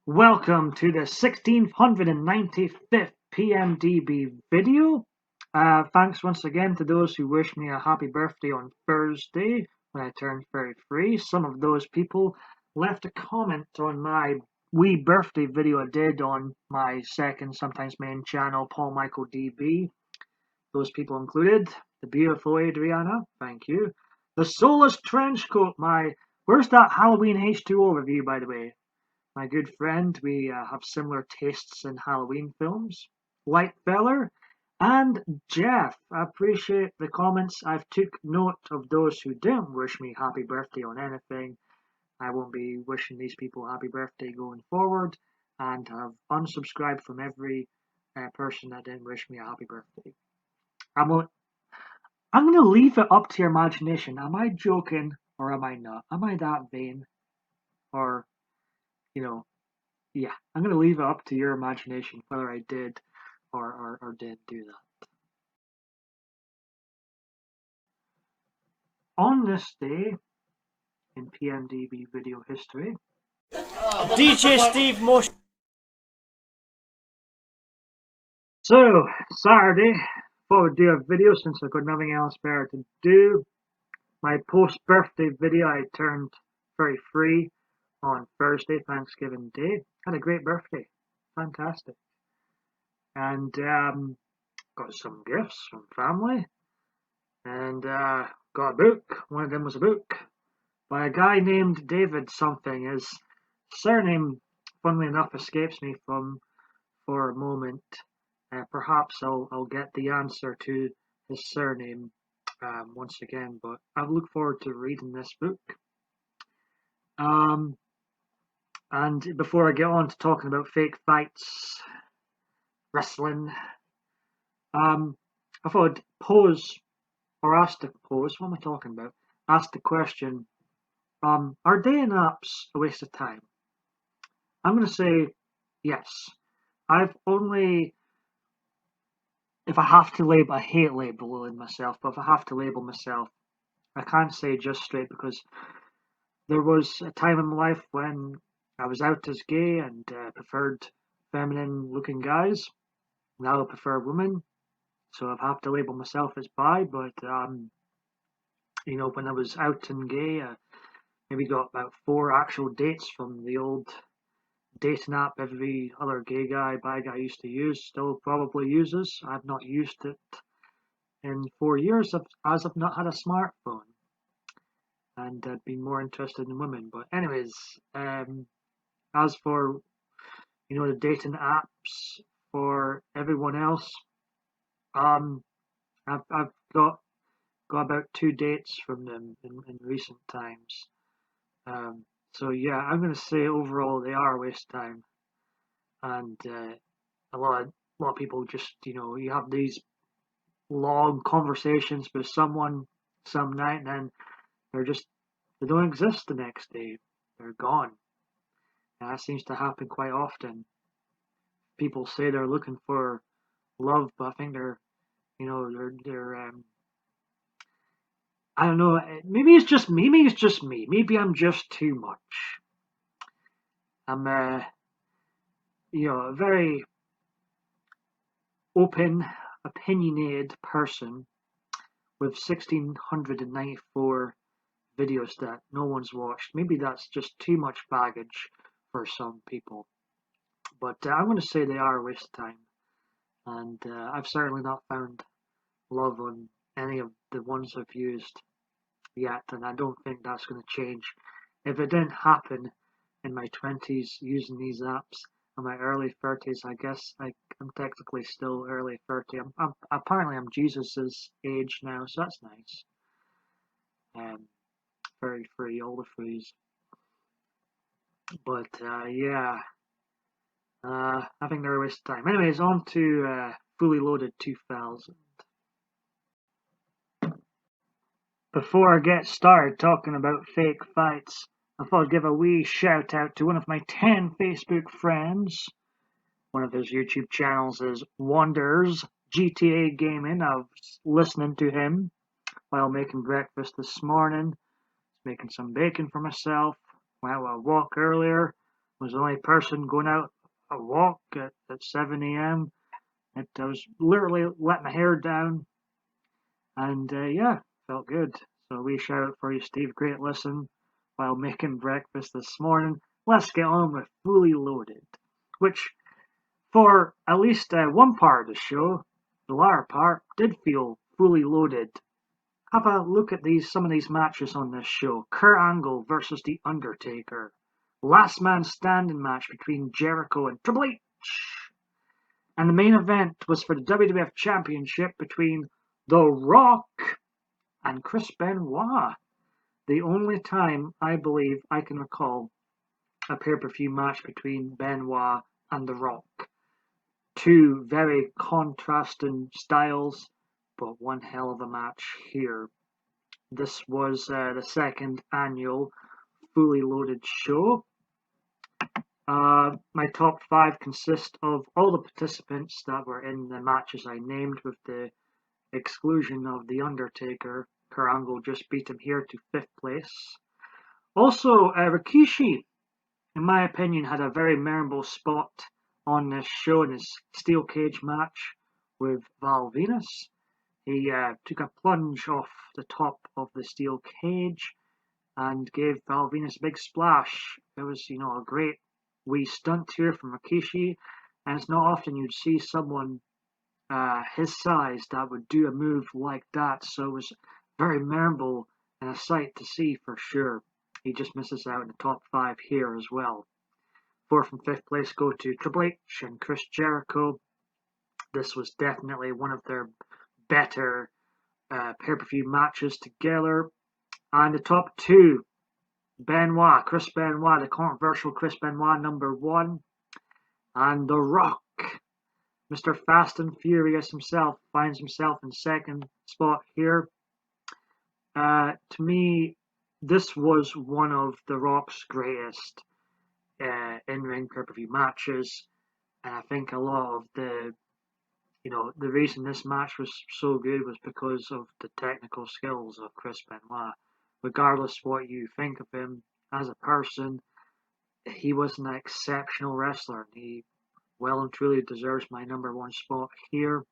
Welcome to the 1695th PMDB video. Thanks once again to those who wished me a happy birthday on Thursday when I turned 33. Some of those people left a comment on my wee birthday video I did on my second, sometimes main channel, Paul Michael DB. Those people included the beautiful Adriana, thank you. The Soulless Trenchcoat, where's that Halloween H2O review, by the way? My good friend, we have similar tastes in Halloween films. Light Feller and Jeff. I appreciate the comments. I've took note of those who didn't wish me happy birthday on anything. I won't be wishing these people happy birthday going forward, and have unsubscribed from every person that didn't wish me a happy birthday. I'm going to leave it up to your imagination. Am I joking or am I not? Am I that vain? Or, yeah, I'm going to leave it up to your imagination whether I did or didn't do that. On this day in PMDB video history, DJ Steve Mush. So, Saturday, thought I'd do a video since I've got nothing else better to do. My post-birthday video, I turned 33 on Thursday, Thanksgiving Day. Had a great birthday. Fantastic. And got some gifts from family. And got a book. One of them was a book by a guy named David something. His surname, funnily enough, escapes me for a moment. Perhaps I'll get the answer to his surname once again, but I look forward to reading this book. And before I get on to talking about fake fights, wrestling, I thought I'd pose, or ask the pose, what am I talking about? Ask the question, are dating apps a waste of time? I'm going to say yes. I've only, if I have to label, I hate labeling myself, but if I have to label myself, I can't say just straight, because there was a time in my life when I was out as gay and preferred feminine looking guys. Now I prefer women, so I've have to label myself as bi, but when I was out and gay, I maybe got about 4 actual dates from the old dating app every other gay guy, bi guy used to use, still probably uses. I've not used it in 4 years as I've not had a smartphone, and I've been more interested in women. But anyways, as for the dating apps for everyone else, I've got about 2 dates from them in recent times. So yeah, I'm gonna say overall they are a waste of time, and a lot of people just you have these long conversations with someone some night, and then they don't exist the next day. They're gone. And that seems to happen quite often. People say they're looking for love, but I think they're I don't know. Maybe it's just me. Maybe it's just me. Maybe I'm just too much. I'm a very open, opinionated person with 1694 videos that no one's watched. Maybe that's just too much baggage for some people. But I'm going to say they are a waste of time. And I've certainly not found love on any of the ones I've used yet, and I don't think that's going to change. If it didn't happen in my 20s using these apps, in my early 30s, I guess I'm technically still early 30. Apparently I'm Jesus's age now, so that's nice. Very free, all the frees. But yeah, I think they're a waste of time. Anyways, on to Fully Loaded 2000. Before I get started talking about fake fights, I thought I'd give a wee shout out to one of my 10 Facebook friends. One of his YouTube channels is Wonders GTA Gaming. I was listening to him while making breakfast this morning, making some bacon for myself. Went on a walk earlier, Was the only person going out a walk at 7 a.m. I was literally letting my hair down, and yeah, felt good. So a wee shout out for you, Steve. Great listen while making breakfast this morning. Let's get on with Fully Loaded, which for at least one part of the show, the latter part, did feel fully loaded. Have a look at some of these matches on this show. Kurt Angle versus The Undertaker. Last man standing match between Jericho and Triple H. And the main event was for the WWF Championship between The Rock and Chris Benoit. The only time I believe I can recall a pay-per-view match between Benoit and The Rock. Two very contrasting styles, but one hell of a match here. This was the second annual Fully Loaded show. My top five consist of all the participants that were in the matches I named, with the exclusion of The Undertaker. Kurt Angle just beat him here to 5th place. Also, Rikishi, in my opinion, had a very memorable spot on this show in his steel cage match with Val Venus. He took a plunge off the top of the steel cage and gave Val Venus a big splash. It was, a great wee stunt here from Rikishi, and it's not often you'd see someone his size that would do a move like that, so it was very memorable and a sight to see for sure. He just misses out in the top 5 here as well. 4th and 5th place go to Triple H and Chris Jericho. This was definitely one of their better pay-per-view matches together. And the top 2, Chris Benoit, the controversial Chris Benoit, number 1, and The Rock, Mr. Fast and Furious himself, finds himself in 2nd spot here. To me, this was one of The Rock's greatest in-ring pay-per-view matches, and I think a lot of the reason this match was so good was because of the technical skills of Chris Benoit. Regardless what you think of him as a person, he was an exceptional wrestler. He well and truly deserves my number 1 spot here.